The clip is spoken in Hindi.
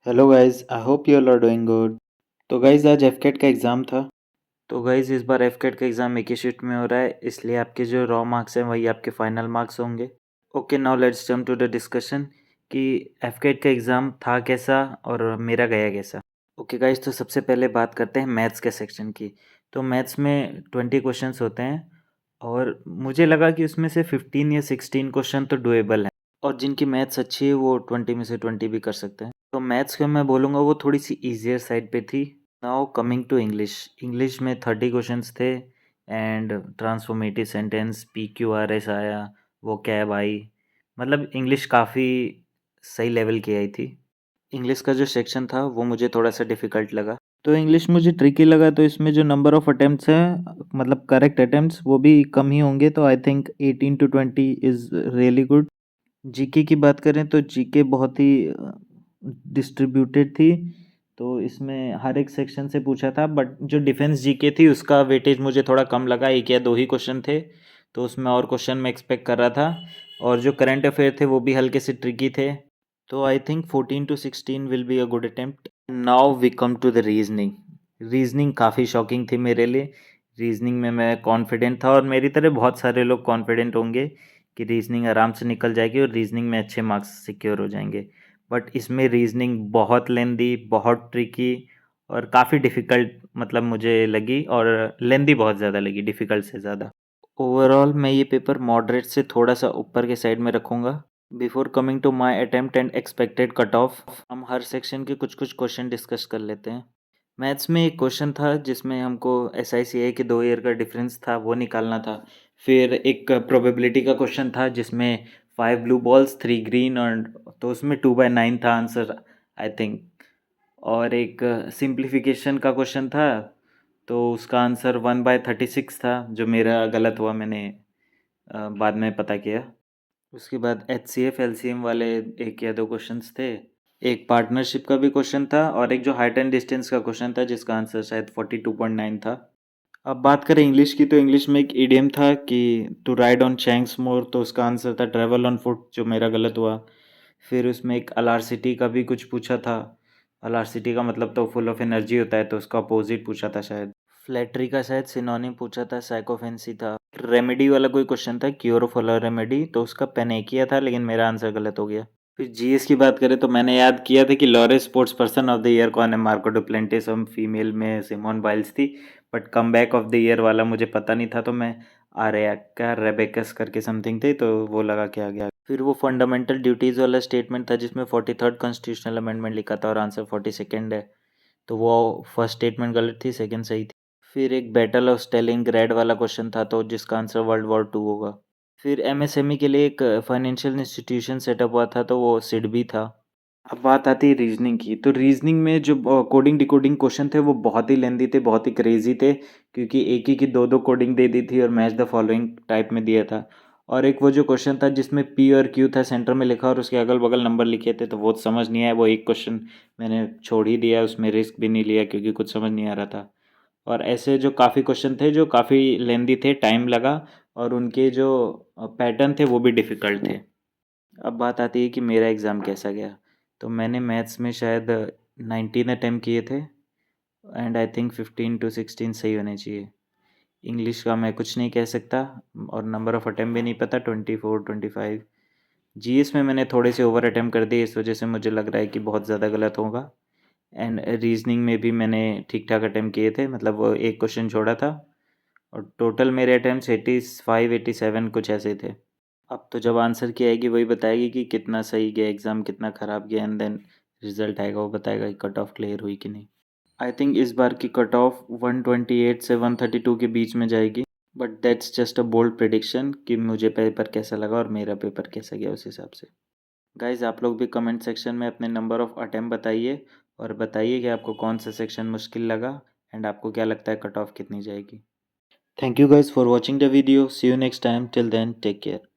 Hello guys, I hope you all are doing good. तो गाइस आज एफकेट का एग्ज़ाम था। तो गाइस इस बार एफकेट का एग्ज़ाम एक ही शिफ्ट में हो रहा है, इसलिए आपके जो रॉ मार्क्स हैं वही आपके फाइनल मार्क्स होंगे। Okay, now let's jump to the discussion कि एफकेट का एग्ज़ाम था कैसा और मेरा गया कैसा। ओके गाइस, तो सबसे पहले बात करते हैं मैथ्स के सेक्शन की। तो मैथ्स में 20 क्वेश्चंस होते हैं और मुझे लगा कि उसमें से 15 या 16 क्वेश्चन तो डुएबल हैं और जिनकी मैथ्स अच्छी है वो 20 में से 20 भी कर सकते हैं। तो मैथ्स का मैं बोलूँगा वो थोड़ी सी ईजियर साइड पे थी। Now coming to English, English में 30 क्वेश्चंस थे and transformative sentence, P Q R S आया, वो कैब आई, मतलब इंग्लिश काफ़ी सही लेवल की आई थी। इंग्लिश का जो सेक्शन था वो मुझे थोड़ा सा डिफ़िकल्ट लगा। तो इंग्लिश मुझे ट्रिकी लगा, तो इसमें जो नंबर ऑफ़ अटेम्प्ट्स हैं मतलब करेक्ट अटेम्प्ट्स वो भी कम ही होंगे, तो I think 18 to 20 is really good. GK की बात करें तो जीके बहुत ही डिस्ट्रीब्यूटेड थी, तो इसमें हर एक सेक्शन से पूछा था, बट जो डिफेंस जीके थी उसका वेटेज मुझे थोड़ा कम लगा, एक या दो ही क्वेश्चन थे, तो उसमें और क्वेश्चन मैं एक्सपेक्ट कर रहा था। और जो करंट अफेयर थे वो भी हल्के से ट्रिकी थे, तो I think 14 to 16 will be a good attempt. Now we come to the reasoning. Reasoning काफ़ी शॉकिंग थी मेरे लिए। रीजनिंग में मैं कॉन्फिडेंट था और मेरी तरह बहुत सारे लोग कॉन्फिडेंट होंगे कि रीजनिंग आराम से निकल जाएगी और रीजनिंग में अच्छे मार्क्स सिक्योर हो जाएंगे, बट इसमें रीजनिंग बहुत लेंदी, बहुत ट्रिकी और काफ़ी डिफ़िकल्ट मतलब मुझे लगी, और लेंदी बहुत ज़्यादा लगी डिफ़िकल्ट से ज़्यादा। ओवरऑल मैं ये पेपर मॉडरेट से थोड़ा सा ऊपर के साइड में रखूँगा। Before coming to my attempt and expected cut off, हम हर सेक्शन के कुछ कुछ क्वेश्चन डिस्कस कर लेते हैं। मैथ्स में एक क्वेश्चन था जिसमें हमको एस आई सी आई के 2 ईयर का डिफरेंस था वो निकालना था। फिर एक प्रोबेबिलिटी का क्वेश्चन था जिसमें 5 ब्लू बॉल्स 3 ग्रीन, और तो उसमें 2/9 था आंसर आई थिंक। और एक सिंप्लीफिकेशन का क्वेश्चन था, तो उसका आंसर 1/36 था, जो मेरा गलत हुआ, मैंने बाद में पता किया। उसके बाद H C F L C M वाले एक या दो क्वेश्चंस थे। एक पार्टनरशिप का भी क्वेश्चन था और एक जो हाइट एंड डिस्टेंस का क्वेश्चन था जिसका आंसर शायद 42.9 था। अब बात करें इंग्लिश की, तो इंग्लिश में एक इडियम था कि टू राइड ऑन चैंक्स मोर, तो उसका आंसर था ट्रेवल ऑन फुट, जो मेरा गलत हुआ। फिर उसमें एक अलार्सिटी का भी कुछ पूछा था। अलार्सिटी का मतलब तो फुल ऑफ एनर्जी होता है, तो उसका अपोजिट पूछा था शायद। फ्लैटरी का शायद सिनोनिम पूछा था, साइकोफेंसी था। रेमेडी वाला कोई क्वेश्चन था, क्योर ऑफ अ रेमेडी, तो उसका पेनेकिया था, लेकिन मेरा आंसर गलत हो गया। फिर जीएस की बात करें तो मैंने याद किया था कि Laureus sports person of the year कौन है, मार्को डुप्लेंटिस, हम फीमेल में सिमोन बाइल्स थी। But come back of the year वाला मुझे पता नहीं था, तो मैं आर्याका रेबेकस करके समथिंग थे, तो वो लगा के आ गया। फिर वो फंडामेंटल ड्यूटीज़ वाला स्टेटमेंट था जिसमें 43rd कॉन्स्टिट्यूशनल अमेंडमेंट लिखा था और आंसर 42nd है, तो वो फर्स्ट स्टेटमेंट गलत थी, सेकंड सही थी। फिर एक बैटल ऑफ स्टेलिंगग्रेड वाला क्वेश्चन था, तो जिसका आंसर वर्ल्ड वॉर 2 होगा। फिर एमएसएमई के लिए एक फाइनेंशियल इंस्टीट्यूशन सेटअप हुआ था, तो वो सिडबी था। अब बात आती है रीजनिंग की, तो रीजनिंग में जो कोडिंग डिकोडिंग क्वेश्चन थे वो बहुत ही लेंदी थे, बहुत ही क्रेजी थे, क्योंकि एक ही की दो दो कोडिंग दे दी थी और मैच द फॉलोइंग टाइप में दिया था। और एक वो जो क्वेश्चन था जिसमें पी और क्यू था सेंटर में लिखा और उसके अगल बगल नंबर लिखे थे, तो वो समझ नहीं आया, वो एक क्वेश्चन मैंने छोड़ ही दिया, उसमें रिस्क भी नहीं लिया क्योंकि कुछ समझ नहीं आ रहा था। और ऐसे जो काफ़ी क्वेश्चन थे जो काफ़ी लेंदी थे, टाइम लगा, और उनके जो पैटर्न थे वो भी डिफ़िकल्ट थे। अब बात आती है कि मेरा एग्ज़ाम कैसा गया। तो मैंने मैथ्स में शायद 19 अटेम्प्ट किए थे एंड आई थिंक 15 टू 16 सही होने चाहिए। इंग्लिश का मैं कुछ नहीं कह सकता और नंबर ऑफ़ अटेम्प्ट भी नहीं पता, 24 25। जीएस में मैंने थोड़े से ओवर अटेम्प्ट कर दिए, इस वजह से मुझे लग रहा है कि बहुत ज़्यादा गलत होगा। एंड रीजनिंग में भी मैंने ठीक ठाक अटेम्प्ट किए थे, मतलब वो एक क्वेश्चन छोड़ा था, और टोटल मेरे अटेम्प्ट 85 87 कुछ ऐसे थे। अब तो जब आंसर की आएगी वही बताएगी कि कितना सही गया एग्ज़ाम, कितना ख़राब गया, एंड देन रिजल्ट आएगा, वो बताएगा कि कट ऑफ क्लियर हुई कि नहीं। आई थिंक इस बार की कट ऑफ 128 से 132 के बीच में जाएगी, but that's just a bold prediction कि मुझे पेपर कैसा लगा और मेरा पेपर कैसा गया उस हिसाब से। गाइज आप लोग भी कमेंट सेक्शन में अपने नंबर ऑफ़ अटेम्प्ट बताइए और बताइए कि आपको कौन सा सेक्शन मुश्किल लगा एंड आपको क्या लगता है कट ऑफ कितनी जाएगी। Thank you guys for watching the video, see you next time, till then take care.